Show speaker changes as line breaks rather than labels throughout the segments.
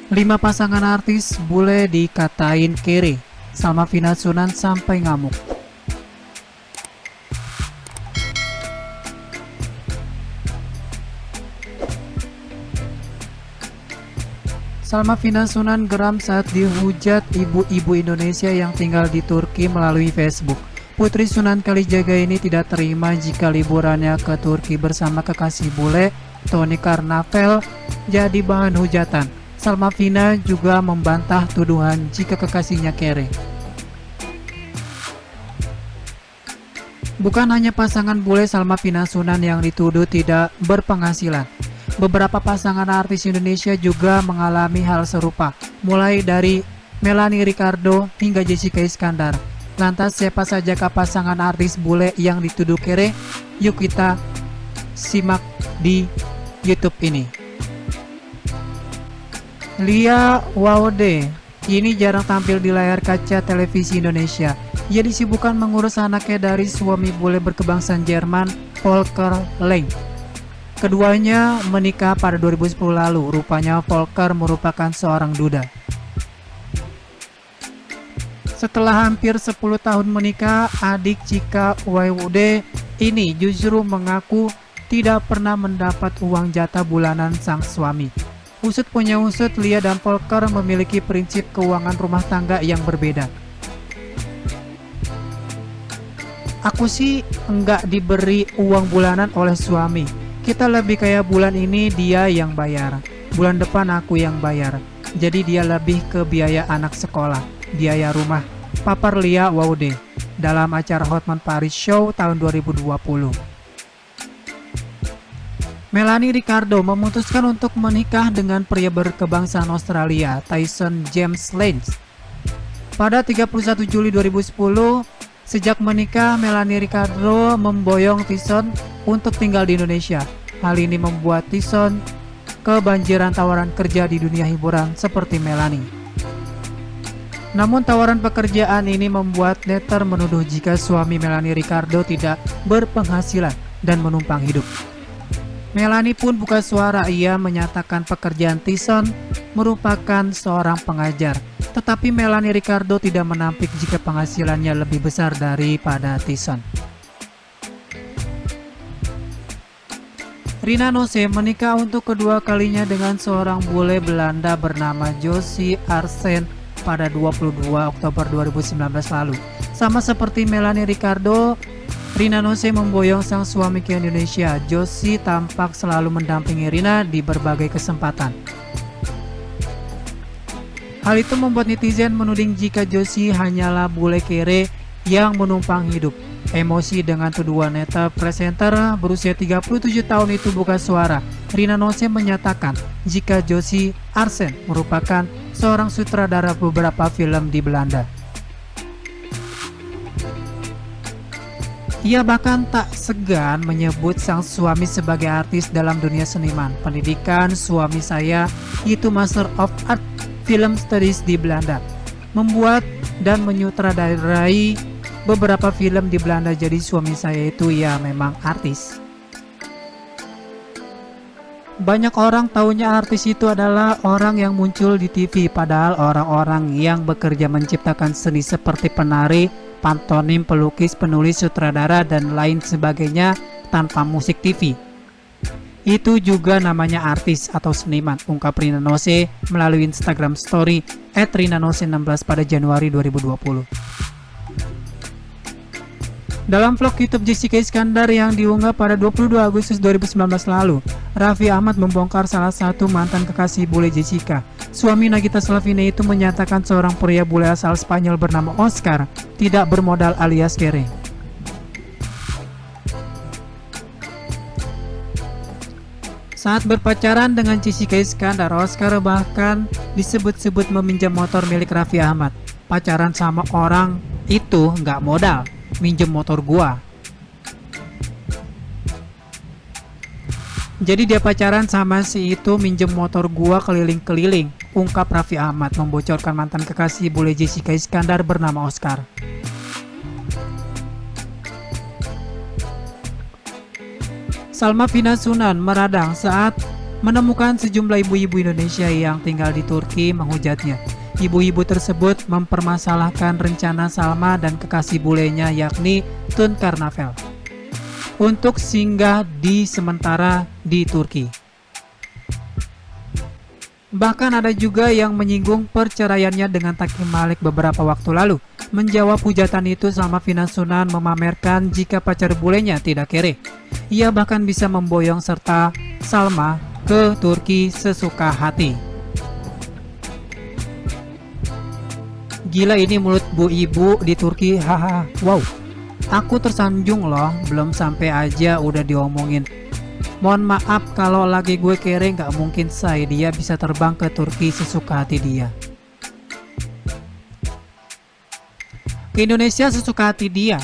5 pasangan artis bule dikatain kere. Salma Vina Sunan sampai ngamuk. Salma Vina Sunan geram saat dihujat ibu-ibu Indonesia yang tinggal di Turki melalui Facebook. Putri Sunan Kalijaga ini tidak terima jika liburannya ke Turki bersama kekasih bule, Tony Karnavel, jadi bahan hujatan. Salma Vina juga membantah tuduhan jika kekasihnya kere. Bukan hanya pasangan bule Salma Vina Sunan yang dituduh tidak berpenghasilan. Beberapa pasangan artis Indonesia juga mengalami hal serupa, mulai dari Melanie Ricardo hingga Jessica Iskandar. Lantas siapa sajakah pasangan artis bule yang dituduh kere? Yuk kita simak di YouTube ini. Lia Waode kini jarang tampil di layar kaca televisi Indonesia. Ia disibukkan mengurus anaknya dari suami bule berkebangsaan Jerman, Volker Leng. Keduanya menikah pada 2010 lalu. Rupanya Volker merupakan seorang duda. Setelah hampir 10 tahun menikah, adik Cika Waode ini justru mengaku tidak pernah mendapat uang jatah bulanan sang suami. Usut punya usut, Lia dan Volker memiliki prinsip keuangan rumah tangga yang berbeda. Aku sih enggak diberi uang bulanan oleh suami. Kita lebih kayak bulan ini dia yang bayar, bulan depan aku yang bayar. Jadi dia lebih ke biaya anak sekolah, biaya rumah. Papar Lia Waode dalam acara Hotman Paris Show tahun 2020. Melanie Ricardo memutuskan untuk menikah dengan pria berkebangsaan Australia, Tyson James Lange. Pada 31 Juli 2010, sejak menikah, Melanie Ricardo memboyong Tyson untuk tinggal di Indonesia. Hal ini membuat Tyson kebanjiran tawaran kerja di dunia hiburan seperti Melanie. Namun tawaran pekerjaan ini membuat netizen menuduh jika suami Melanie Ricardo tidak berpenghasilan dan menumpang hidup. Melanie pun buka suara. Ia menyatakan pekerjaan Tyson merupakan seorang pengajar, tetapi Melanie Ricardo tidak menampik jika penghasilannya lebih besar daripada Tyson. Rina Nose menikah untuk kedua kalinya dengan seorang bule Belanda bernama Josie Arsen pada 22 Oktober 2019 lalu. Sama seperti Melanie Ricardo, Rina Nose memboyong sang suami ke Indonesia. Josie tampak selalu mendampingi Rina di berbagai kesempatan. Hal itu membuat netizen menuding jika Josie hanyalah bule kere yang menumpang hidup. Emosi dengan tuduhan neta presenter berusia 37 tahun itu buka suara. Rina Nose menyatakan jika Josie Arsen merupakan seorang sutradara beberapa film di Belanda. Ia bahkan tak segan menyebut sang suami sebagai artis dalam dunia seniman. Pendidikan suami saya itu Master of Art Film Studies di Belanda. Membuat dan menyutradarai beberapa film di Belanda, jadi suami saya itu ya memang artis. Banyak orang taunya artis itu adalah orang yang muncul di TV, padahal orang-orang yang bekerja menciptakan seni seperti penari, pantomim, pelukis, penulis, sutradara, dan lain sebagainya tanpa musik TV. Itu juga namanya artis atau seniman, ungkap Rina Nose melalui Instagram story @rinanose16 pada Januari 2020. Dalam vlog YouTube Jessica Iskandar yang diunggah pada 22 Agustus 2019 lalu, Raffi Ahmad membongkar salah satu mantan kekasih bule Jessica. Suami Nagita Slavina itu menyatakan seorang pria bule asal Spanyol bernama Oscar tidak bermodal alias kere. Saat berpacaran dengan Jessica Iskandar, Oscar bahkan disebut-sebut meminjam motor milik Raffi Ahmad. Pacaran sama orang itu nggak modal, minjem motor gua. Jadi dia pacaran sama si itu minjem motor gua keliling-keliling, ungkap Raffi Ahmad membocorkan mantan kekasih bule Jessica Iskandar bernama Oscar. Salma Vina Sunan meradang saat menemukan sejumlah ibu-ibu Indonesia yang tinggal di Turki menghujatnya. Ibu-ibu tersebut mempermasalahkan rencana Salma dan kekasih bulenya yakni Tun Karnavel untuk singgah di sementara di Turki. Bahkan ada juga yang menyinggung perceraiannya dengan Takim Malik beberapa waktu lalu. Menjawab hujatan itu, Salma Finasunan memamerkan jika pacar bulenya tidak kere. Ia bahkan bisa memboyong serta Salma ke Turki sesuka hati. Gila ini mulut bu ibu di Turki, haha, wow. Aku tersanjung loh, belum sampai aja udah diomongin. Mohon maaf kalau lagi gue kere, gak mungkin say dia bisa terbang ke Turki sesuka hati dia. Ke Indonesia sesuka hati dia.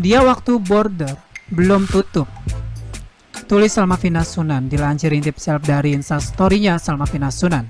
Dia waktu border belum tutup. Tulis Salma Finasunan, dilansir Intip Self dari Instastory-nya Salma Finasunan.